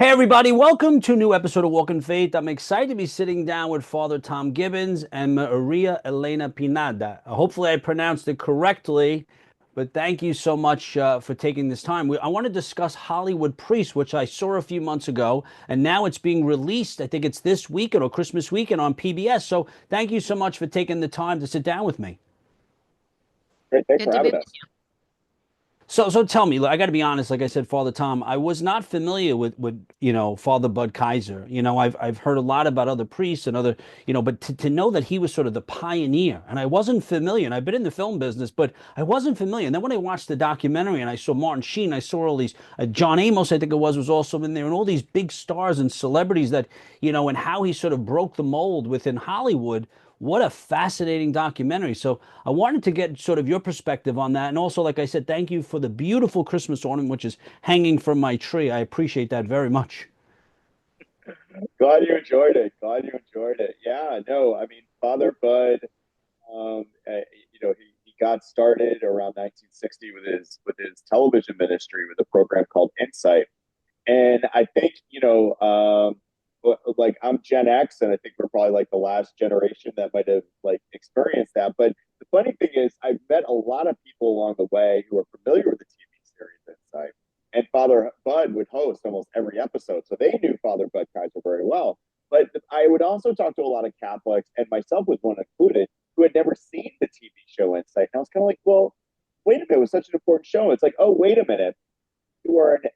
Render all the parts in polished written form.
Hey everybody, welcome to a new episode of Walk in Faith. I'm excited to be sitting down with Father Tom Gibbons and Maria Elena Pineda. Hopefully I pronounced it correctly, but thank you so much for taking this time. I want to discuss Hollywood Priest, which I saw a few months ago, and now it's being released. I think it's this weekend or Christmas weekend on PBS. So thank you so much for taking the time to sit down with me. Great. Thanks Good for to be having with us. So tell me, I got to be honest. Like I said, Father Tom, I was not familiar with Father Bud Keiser. I've heard a lot about other priests and other but to know that he was sort of the pioneer, and I wasn't familiar. And I've been in the film business, but I wasn't familiar. And then when I watched the documentary and I saw Martin Sheen, I saw all these John Amos, I think it was also in there, and all these big stars and celebrities that and how he sort of broke the mold within Hollywood. What a fascinating documentary. So I wanted to get sort of your perspective on that. And also, like I said, thank you for the beautiful Christmas ornament, which is hanging from my tree. I appreciate that very much. Glad you enjoyed it. Glad you enjoyed it. Yeah, no, I mean, Father Bud, he got started around 1960 with his television ministry with a program called Insight, and I think like I'm Gen X, and I think we're probably like the last generation that might have like experienced that. But the funny thing is, I've met a lot of people along the way who are familiar with the TV series Insight, and Father Bud would host almost every episode, so they knew Father Bud Keiser very well. But I would also talk to a lot of Catholics, and myself was one included, who had never seen the TV show Insight. And I was kind of like, well, wait a minute, it was such an important show. It's like, oh, wait a minute,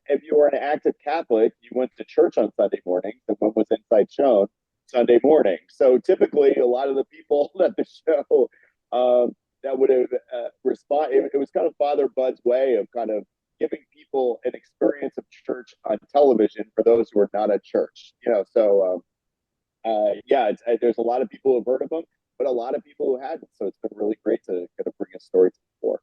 if you were an active Catholic, you went to church on Sunday mornings, and when was Insight shown? Sunday morning. So typically, a lot of the people at the show that would have responded, it was kind of Father Bud's way of kind of giving people an experience of church on television for those who are not at church. Yeah, there's a lot of people who have heard of him, but a lot of people who hadn't. So it's been really great to kind of bring a story to the floor.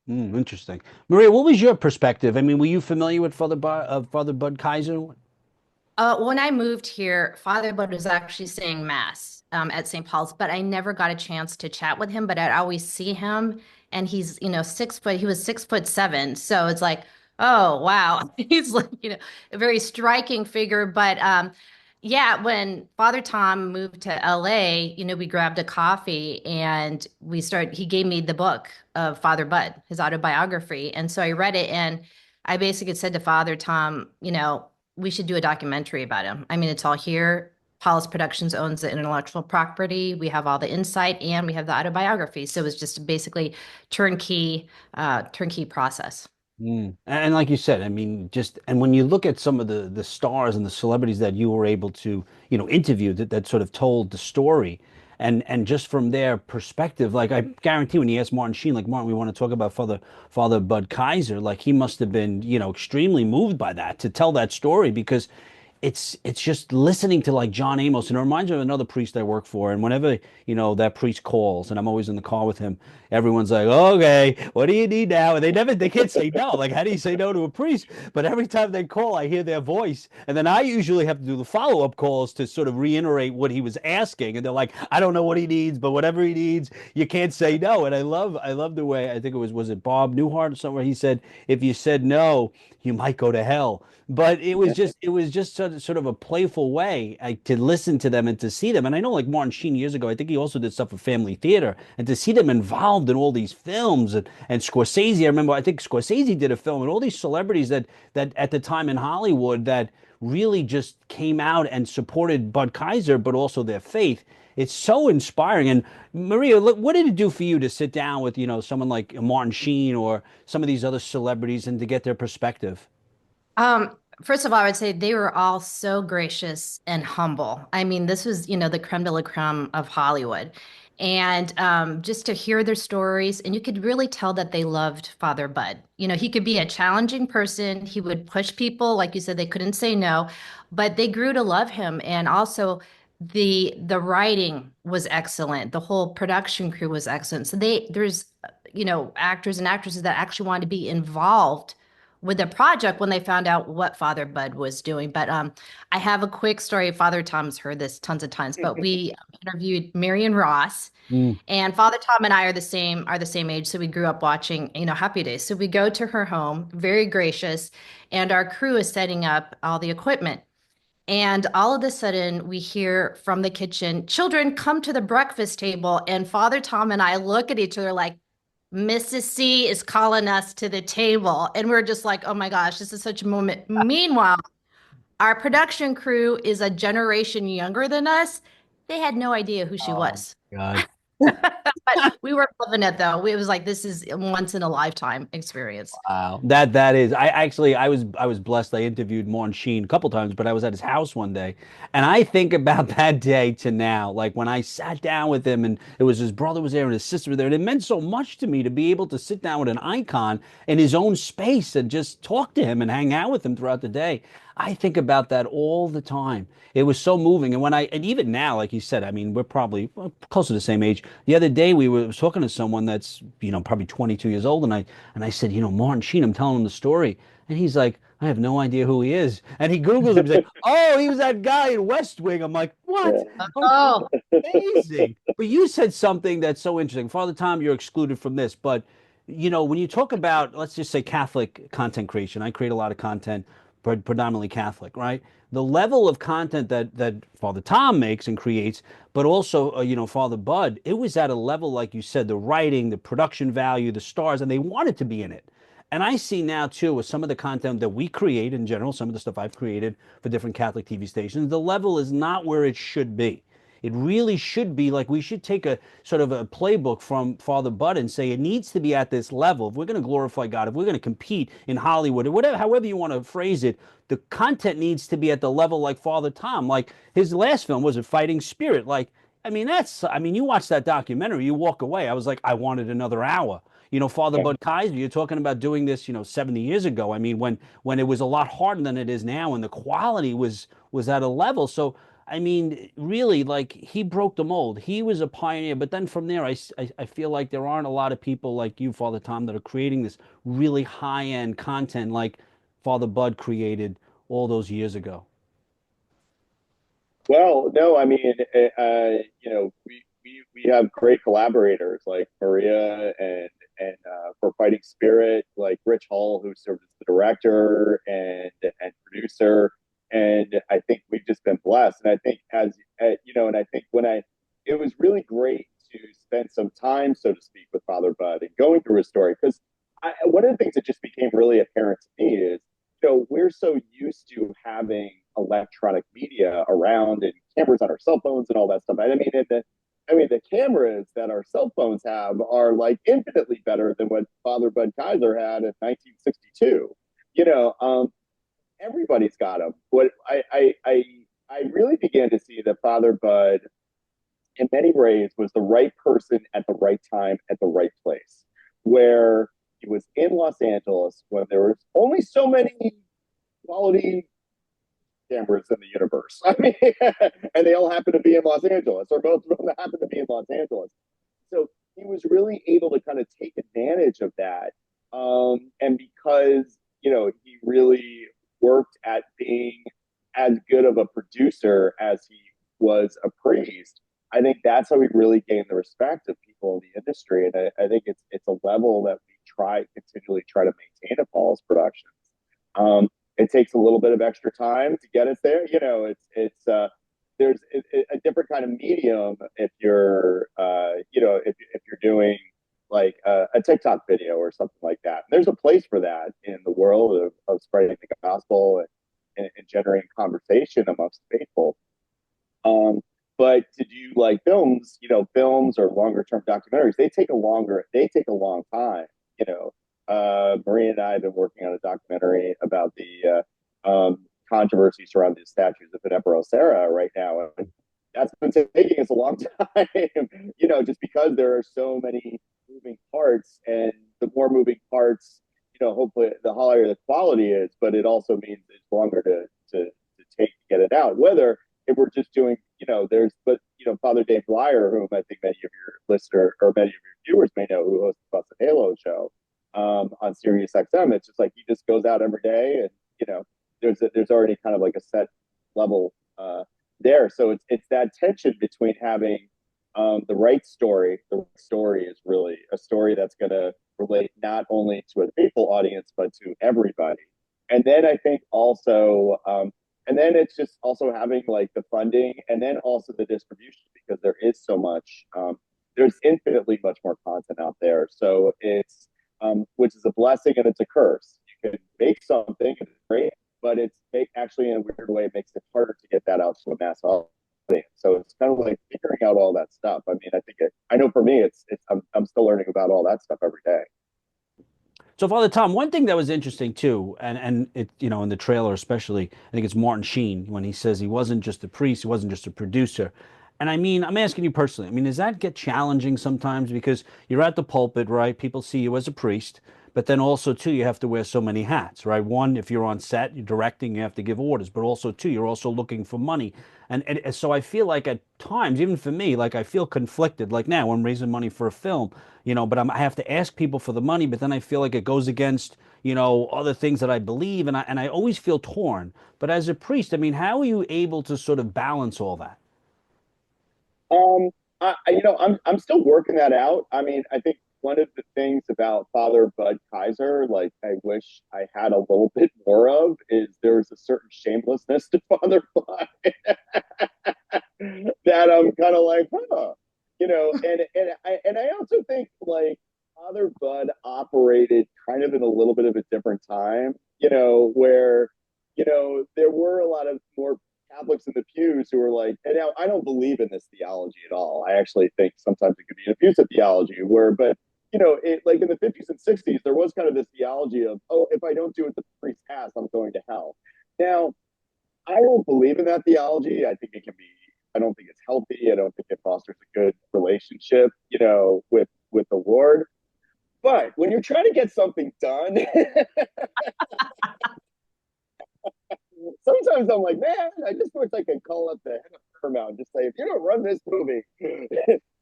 Interesting. Maria, what was your perspective? I mean, were you familiar with Father Bud Kaiser? when I moved here, Father Bud was actually saying mass at St. Paul's, but I never got a chance to chat with him. But I'd always see him, and he's 6 foot. He was 6'7", so it's like, oh wow, he's like a very striking figure. But yeah, when Father Tom moved to LA, we grabbed a coffee and we started. He gave me the book of Father Bud, his autobiography, and so I read it and. I basically said to Father Tom, we should do a documentary about him. I mean, it's all here. Paulist Productions owns the intellectual property. We have all the insight and we have the autobiography. So it was just basically turnkey process. And like you said, I mean, just and when you look at some of the stars and the celebrities that you were able to, interview that sort of told the story, and just from their perspective, like I guarantee when you ask Martin Sheen, like Martin, we want to talk about Father Bud Kaiser, like he must have been, extremely moved by that to tell that story because it's just listening to like John Amos, and it reminds me of another priest I work for. And whenever that priest calls, and I'm always in the car with him, everyone's like, "Okay, what do you need now?" And they can't say no. Like, how do you say no to a priest? But every time they call, I hear their voice, and then I usually have to do the follow-up calls to sort of reiterate what he was asking. And they're like, "I don't know what he needs, but whatever he needs, you can't say no." And I love the way I think was it Bob Newhart or somewhere he said, "If you said no, you might go to hell." But it was just sort of a playful way to listen to them and to see them. And I know like Martin Sheen years ago, I think he also did stuff for Family Theater, and to see them involved in all these films and Scorsese. I remember I think Scorsese did a film, and all these celebrities that at the time in Hollywood that really just came out and supported Bud Kaiser, but also their faith. It's so inspiring. And Maria, look, what did it do for you to sit down with, someone like Martin Sheen or some of these other celebrities and to get their perspective? First of all, I would say they were all so gracious and humble. I mean, this was, the creme de la creme of Hollywood. And just to hear their stories, and you could really tell that they loved Father Bud. He could be a challenging person. He would push people, like you said, they couldn't say no, but they grew to love him. And also the writing was excellent. The whole production crew was excellent. So there's, actors and actresses that actually wanted to be involved with the project when they found out what Father Bud was doing. But I have a quick story. Father Tom's heard this tons of times, but we interviewed Marion Ross, Mm. and Father Tom and I are the same age, so we grew up watching, Happy Days. So we go to her home, very gracious, and our crew is setting up all the equipment. And all of a sudden, we hear from the kitchen, children, come to the breakfast table. And Father Tom and I look at each other like, Mrs. C is calling us to the table. And we're just like, oh my gosh, this is such a moment. Meanwhile, our production crew is a generation younger than us. They had no idea who she Oh was. my God. But we were loving it though. It was like, this is a once in a lifetime experience. Wow. That is. I was blessed. I interviewed Morn Sheen a couple times, but I was at his house one day, and I think about that day to now, like when I sat down with him, and it was his brother was there and his sister was there, and it meant so much to me to be able to sit down with an icon in his own space and just talk to him and hang out with him throughout the day. I think about that all the time. It was so moving, and even now, like you said, I mean, we're probably close to the same age. The other day, we were talking to someone that's probably 22 years old, and I said, Martin Sheen, I'm telling him the story. And he's like, I have no idea who he is. And he Googles him. He's like, oh, he was that guy in West Wing. I'm like, what? Like, Oh, amazing. But you said something that's so interesting. Father Tom, you're excluded from this. But, when you talk about, let's just say Catholic content creation, I create a lot of content, predominantly Catholic, right? The level of content that Father Tom makes and creates, but also, Father Bud, it was at a level, like you said, the writing, the production value, the stars, and they wanted to be in it. And I see now too with some of the content that we create in general, some of the stuff I've created for different Catholic TV stations, the level is not where it should be. It really should be like we should take a sort of a playbook from Father Bud and say it needs to be at this level. If we're going to glorify God, if we're going to compete in Hollywood or whatever, however you want to phrase it, the content needs to be at the level like Father Tom. Like his last film was a Fighting Spirit. Like, you watch that documentary, you walk away. I was like, I wanted another hour. Father Yeah. Bud Keiser, you're talking about doing this, 70 years ago. I mean, when it was a lot harder than it is now, and the quality was at a level. So, I mean, really, like he broke the mold. He was a pioneer. But then from there, I feel like there aren't a lot of people like you, Father Tom, that are creating this really high-end content like Father Bud created all those years ago. Well, no, I mean, we have great collaborators like Maria and for Fighting Spirit, like Rich Hall, who served as the director and producer, and I think we've just been blessed. And I think and I think it was really great to spend some time, so to speak, with Father Bud and going through his story because one of the things that just became really apparent to me is we're so used to having electronic media around and cameras on our cell phones and all that stuff. The cameras that our cell phones have are like infinitely better than what Father Bud Keiser had in 1962. Everybody's got them. What I really began to see that Father Bud, in many ways, was the right person at the right time at the right place, where he was in Los Angeles when there was only so many quality cameras in the universe. I mean, and they all happen to be in Los Angeles, or both of them happen to be in Los Angeles. So he was really able to kind of take advantage of that. And because, he really worked at being as good of a producer as he was a priest, I think that's how he really gained the respect of people in the industry. And I think it's a level that we continually try to maintain at Paul's Productions. It takes a little bit of extra time to get us there. There's a different kind of medium if you're if you're doing like a TikTok video or something like that. And there's a place for that in the world of spreading the gospel and generating conversation amongst the faithful. But to do like films or longer term documentaries, they take a long time. Maria and I have been working on a documentary about the controversy surrounding the statues of Pineda Sarah right now. And that's been taking us a long time, just because there are so many moving parts, and the more moving parts, hopefully the higher the quality is, but it also means it's longer to take to get it out. Whether if we're just doing, Father Dave Blyer, whom I think many of your listeners or many of your viewers may know, who hosts the Busted Halo show. on Sirius XM. It's just like he just goes out every day, and there's already kind of like a set level there. So it's that tension between having the right story. The right story is really a story that's going to relate not only to a faithful audience but to everybody. And then I think also, and then it's just also having like the funding, and then also the distribution, because there is so much. There's infinitely much more content out there. So it's which is a blessing and it's a curse. You can make something, it's great, but actually in a weird way, it makes it harder to get that out to a mass audience. So it's kind of like figuring out all that stuff. I mean, I know for me, I'm still learning about all that stuff every day. So, Father Tom, one thing that was interesting too, and it, in the trailer especially, I think it's Martin Sheen when he says he wasn't just a priest, he wasn't just a producer. And I mean, I'm asking you personally, I mean, does that get challenging sometimes because you're at the pulpit, right? People see you as a priest, but then also too, you have to wear so many hats, right? One, if you're on set, you're directing, you have to give orders, but also two, you're also looking for money. And so I feel like at times, even for me, like I feel conflicted. Like now, I'm raising money for a film, but I have to ask people for the money, but then I feel like it goes against, other things that I believe, and I always feel torn. But as a priest, I mean, how are you able to sort of balance all that? Um, I'm still working that out. I mean, I think one of the things about Father Bud Keiser, like I wish I had a little bit more of, is there's a certain shamelessness to Father Bud that I'm kind of like, and I also think like Father Bud operated kind of in a little bit of a different time, where there were a lot of more Catholics in the pews who were like, and now I don't believe in this theology at all. I actually think sometimes it could be an abusive theology but it like in the 50s and 60s, there was kind of this theology of, oh, if I don't do what the priest has, I'm going to hell. Now, I don't believe in that theology. I think it can be, I don't think it's healthy. I don't think it fosters a good relationship, with the Lord. But when you're trying to get something done, sometimes I'm like, man, I just wish I could call up the head of Paramount and just say, if you don't run this movie,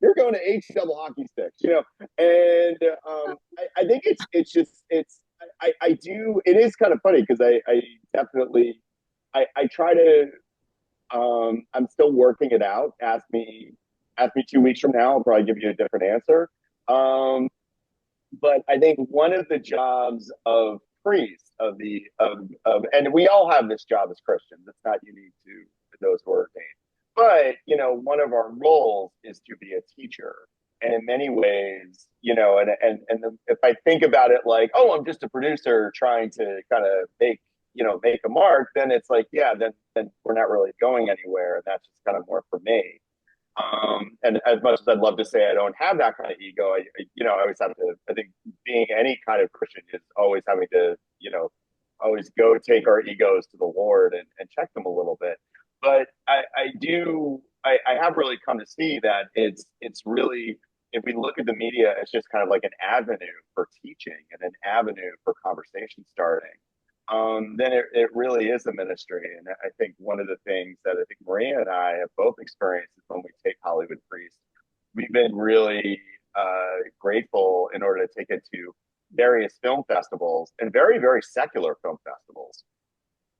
you're going to H double hockey sticks, And I think it's just I do. It is kind of funny because I definitely I try to. I'm still working it out. Ask me 2 weeks from now. I'll probably give you a different answer. But I think one of the jobs of priests and we all have this job as Christians. It's not unique to those who are ordained. But one of our roles is to be a teacher. And in many ways, if I think about it like, oh, I'm just a producer trying to kind of make a mark, then it's like, yeah, then we're not really going anywhere. And that's just kind of more for me. And as much as I'd love to say I don't have that kind of ego, I always have to. I think being any kind of Christian is always having to, always go take our egos to the Lord and check them a little bit. But I have really come to see that it's really, if we look at the media, it's just kind of like an avenue for teaching and an avenue for conversation starting. Then it really is a ministry. And I think one of the things that I think Maria and I have both experienced is when we take Hollywood Priest, we've been really grateful in order to take it to various film festivals and very, very secular film festivals.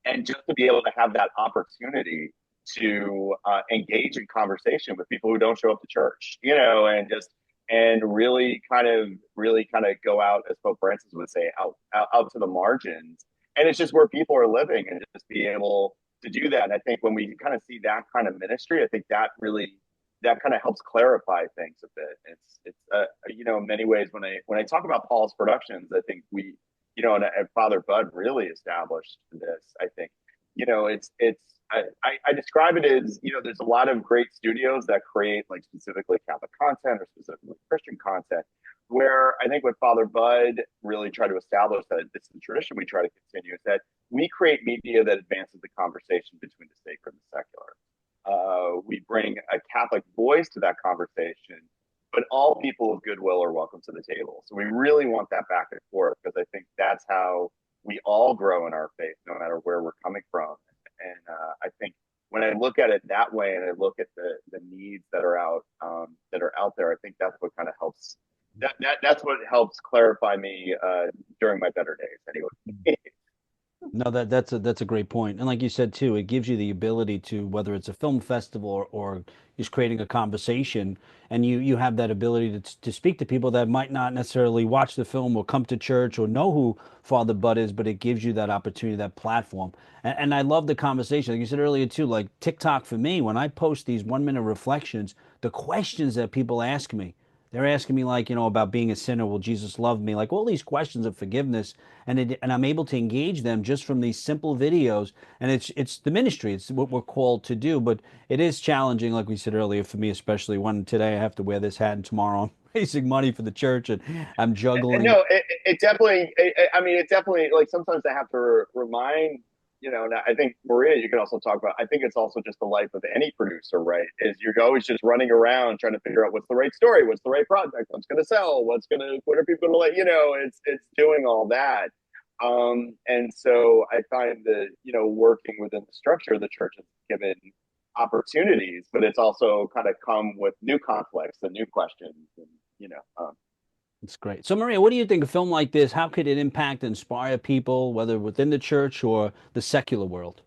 And just to be able to have that opportunity to engage in conversation with people who don't show up to church, and really kind of go out, as Pope Francis would say, out to the margins, and it's just where people are living, and just be able to do that. And I think when we kind of see that kind of ministry, I think that kind of helps clarify things a bit. In many ways, when I talk about Paulist Productions, I think and Father Bud really established this. I think I describe it as, there's a lot of great studios that create like specifically Catholic content or specifically Christian content, where I think what Father Bud really tried to establish, that this is the tradition we try to continue, is that we create media that advances the conversation between the sacred and the secular. We bring a Catholic voice to that conversation, but all people of goodwill are welcome to the table. So we really want that back and forth, because I think that's how we all grow in our faith, no matter where we're coming from. And I think when I look at it that way, and I look at the needs that are out there, I think that's what kind of helps. That that's what helps clarify me during my better days anyway. No, that's a great point. And like you said too, it gives you the ability to, whether it's a film festival or just creating a conversation, and you have that ability to speak to people that might not necessarily watch the film or come to church or know who Father Bud is, but it gives you that opportunity, that platform. And I love the conversation. Like you said earlier too, like TikTok for me, when I post these 1 minute reflections, the questions that people ask me. They're asking me like, about being a sinner. Will Jesus love me? Like all these questions of forgiveness, and I'm able to engage them just from these simple videos. And it's the ministry. It's what we're called to do. But it is challenging, like we said earlier, for me, especially when today I have to wear this hat and tomorrow I'm raising money for the church and I'm juggling. No, it definitely. I mean, it definitely like sometimes I have to remind. And I think Maria, you can also talk about. I think it's also just the life of any producer, right? Is you're always just running around trying to figure out what's the right story, what's the right project, what's going to sell, what are people going to like. It's doing all that. And so I find that working within the structure of the church has given opportunities, but it's also kind of come with new conflicts and new questions, and you know. It's great. So, Maria, what do you think? A film like this, how could it impact, inspire people, whether within the church or the secular world?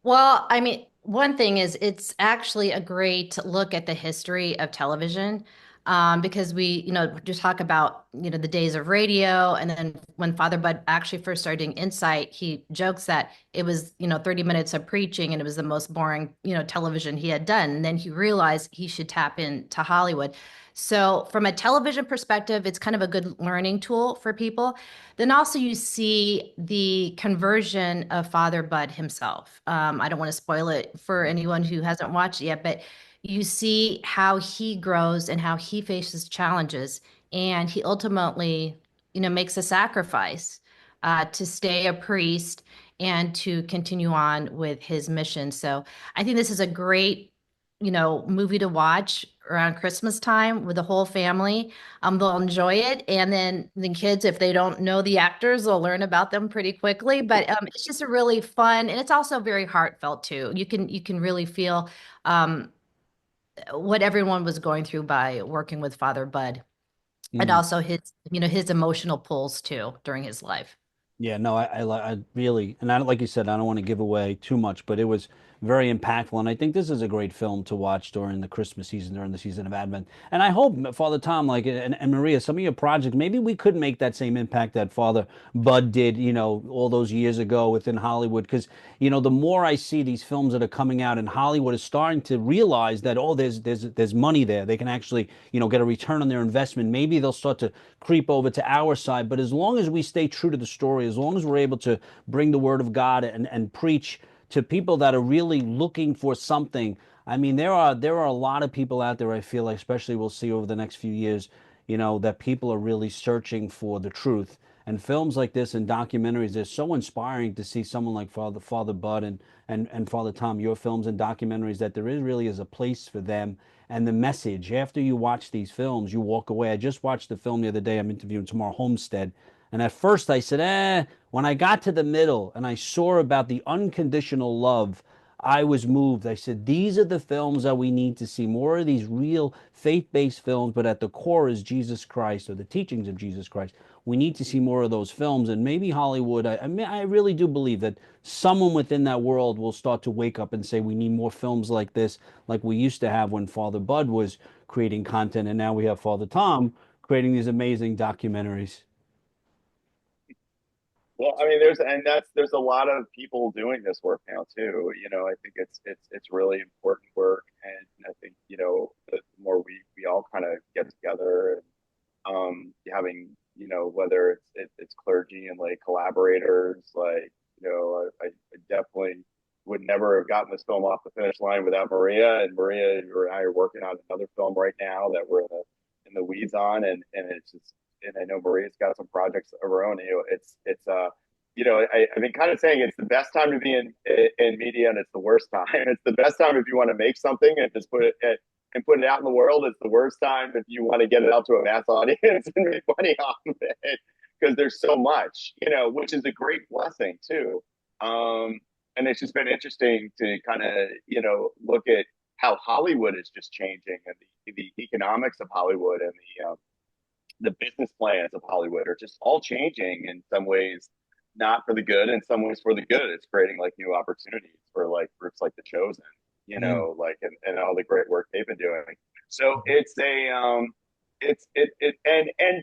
Well, I mean, one thing is it's actually a great look at the history of television, because we just talk about, the days of radio. And then when Father Bud actually first started doing Insight, he jokes that it was, 30 minutes of preaching and it was the most boring, television he had done. And then he realized he should tap into Hollywood. So from a television perspective, it's kind of a good learning tool for people. Then also you see the conversion of Father Bud himself. I don't want to spoil it for anyone who hasn't watched it yet, but you see how he grows and how he faces challenges, and he ultimately, makes a sacrifice to stay a priest and to continue on with his mission. So I think this is a great, movie to watch around Christmas time with the whole family. They'll enjoy it, and then the kids, if they don't know the actors, they'll learn about them pretty quickly. But it's just a really fun, and it's also very heartfelt too. You can really feel what everyone was going through by working with Father Bud, and Mm. also his emotional pulls too during his life. Yeah, no, I really, and I like you said, I don't want to give away too much, but it was very impactful, and I think this is a great film to watch during the Christmas season, during the season of Advent. And I hope, Father Tom, like, and Maria, some of your projects, maybe we could make that same impact that Father Bud did, all those years ago within Hollywood. Because, the more I see these films that are coming out, and Hollywood is starting to realize that, oh, there's money there. They can actually, get a return on their investment. Maybe they'll start to creep over to our side. But as long as we stay true to the story, as long as we're able to bring the word of God and preach to people that are really looking for something. I mean, there are a lot of people out there, I feel like, especially we'll see over the next few years, that people are really searching for the truth. And films like this and documentaries, they're so inspiring to see someone like Father Bud and Father Tom, your films and documentaries, that there is really is a place for them. And the message, after you watch these films, you walk away. I just watched the film the other day. I'm interviewing Tamar Homestead. And at first I said, when I got to the middle and I saw about the unconditional love, I was moved. I said, these are the films that we need to see, more of these real faith-based films, but at the core is Jesus Christ, or the teachings of Jesus Christ. We need to see more of those films. And maybe Hollywood, I mean, I really do believe that someone within that world will start to wake up and say, we need more films like this, like we used to have when Father Bud was creating content. And now we have Father Tom creating these amazing documentaries. Well, I mean, there's a lot of people doing this work now too. I think it's really important work, and I think the more we all kind of get together and having whether it's clergy and like collaborators, like I definitely would never have gotten this film off the finish line without Maria, and Maria and I are working on another film right now that we're in the weeds on, and it's just, and I know Maria's got some projects of her own. I've been kind of saying it's the best time to be in media, and it's the worst time. It's the best time if you want to make something and just put it out in the world. It's the worst time if you want to get it out to a mass audience and make money off of it, because there's so much, which is a great blessing too. And it's just been interesting to kind of look at how Hollywood is just changing, and the economics of Hollywood, and the business plans of Hollywood are just all changing in some ways, not for the good, in some ways for the good. It's creating like new opportunities for like groups like The Chosen, Mm. like and all the great work they've been doing. So it's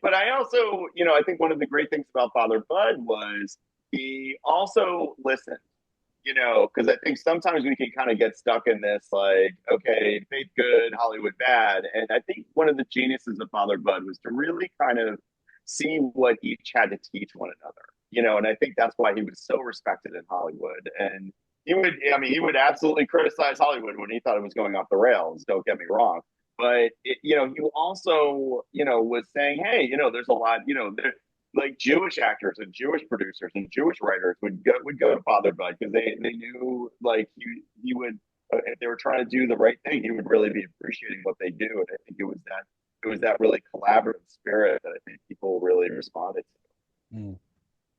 but I also, I think one of the great things about Father Bud was he also listened, because I think sometimes we can kind of get stuck in this like, okay, faith good, Hollywood bad. And I think one of the geniuses of Father Bud was to really kind of see what each had to teach one another, and I think that's why he was so respected in Hollywood. And he would absolutely criticize Hollywood when he thought it was going off the rails. Don't get me wrong. But, he also, was saying, hey, there's a lot, like Jewish actors and Jewish producers and Jewish writers would go to Father Bud because they knew like he would, if they were trying to do the right thing, he would really be appreciating what they do. And I think it was that really collaborative spirit that I think people really responded to. Mm.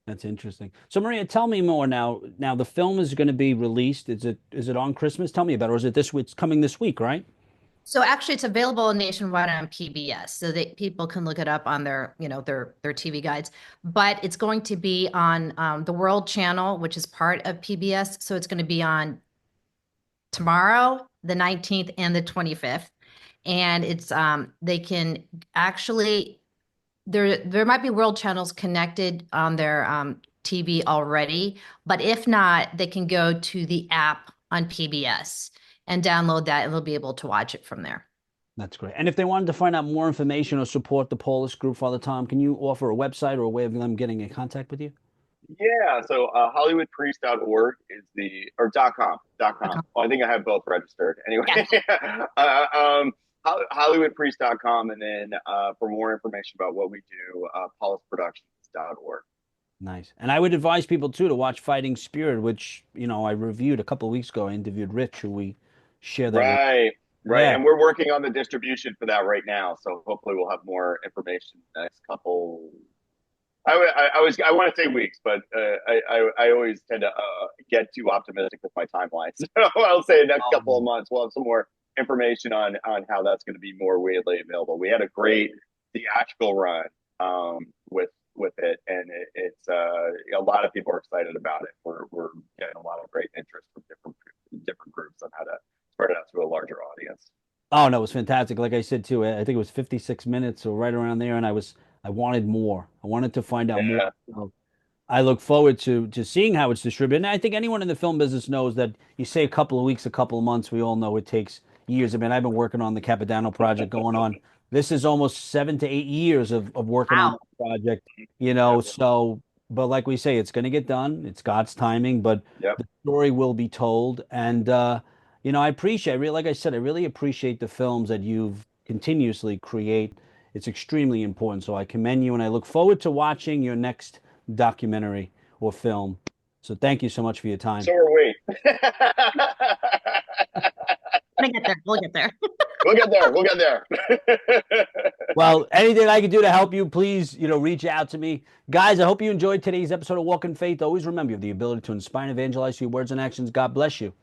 That's interesting. So Maria, tell me more now. Now the film is going to be released. Is it on Christmas? Tell me about it. Or is it this week? It's coming this week, right? So actually, it's available nationwide on PBS, so that people can look it up on their, their TV guides. But it's going to be on the World Channel, which is part of PBS. So it's going to be on tomorrow, the 19th, and the 25th. And it's they can actually there might be world channels connected on their TV already, but if not, they can go to the app on PBS and download that, and they'll be able to watch it from there. That's great. And if they wanted to find out more information or support the Paulist group, Father Tom, can you offer a website or a way of them getting in contact with you? Yeah, so hollywoodpriest.org is or .com. Well, I think I have both registered. Anyway, Yeah. hollywoodpriest.com, and then for more information about what we do, paulistproductions.org. Nice. And I would advise people too to watch Fighting Spirit, which, I reviewed a couple of weeks ago. I interviewed Rich, who we share that with. Right, right. Yeah. And we're working on the distribution for that right now. So hopefully we'll have more information next couple. I want to say weeks, but I always tend to get too optimistic with my timeline. So I'll say next couple of months we'll have some more information on how that's going to be more widely available. We had a great theatrical run with it, and it's a lot of people are excited about it. We're getting a lot of great interest from different groups on how to spread it out to a larger audience. Oh no, it was fantastic. Like I said too, I think it was 56 minutes or right around there, and I wanted more. I wanted to find out more. Yeah, So I look forward to seeing how it's distributed. And I think anyone in the film business knows that you say a couple of weeks, a couple of months, we all know it takes years. I mean, I've been working on the Capodanno project going on. This is almost 7 to 8 years of working on Wow. that project, yep, so but like we say, it's going to get done. It's God's timing, but yep. the story will be told. And I really, like I said, I really appreciate the films that you've continuously create. It's extremely important. So I commend you, and I look forward to watching your next documentary or film. So thank you so much for your time. So are we. We'll get there. We'll get there. We'll get there. We'll get there. Well, anything I can do to help you, please, reach out to me. Guys, I hope you enjoyed today's episode of Walk in Faith. Always remember you have the ability to inspire and evangelize through your words and actions. God bless you.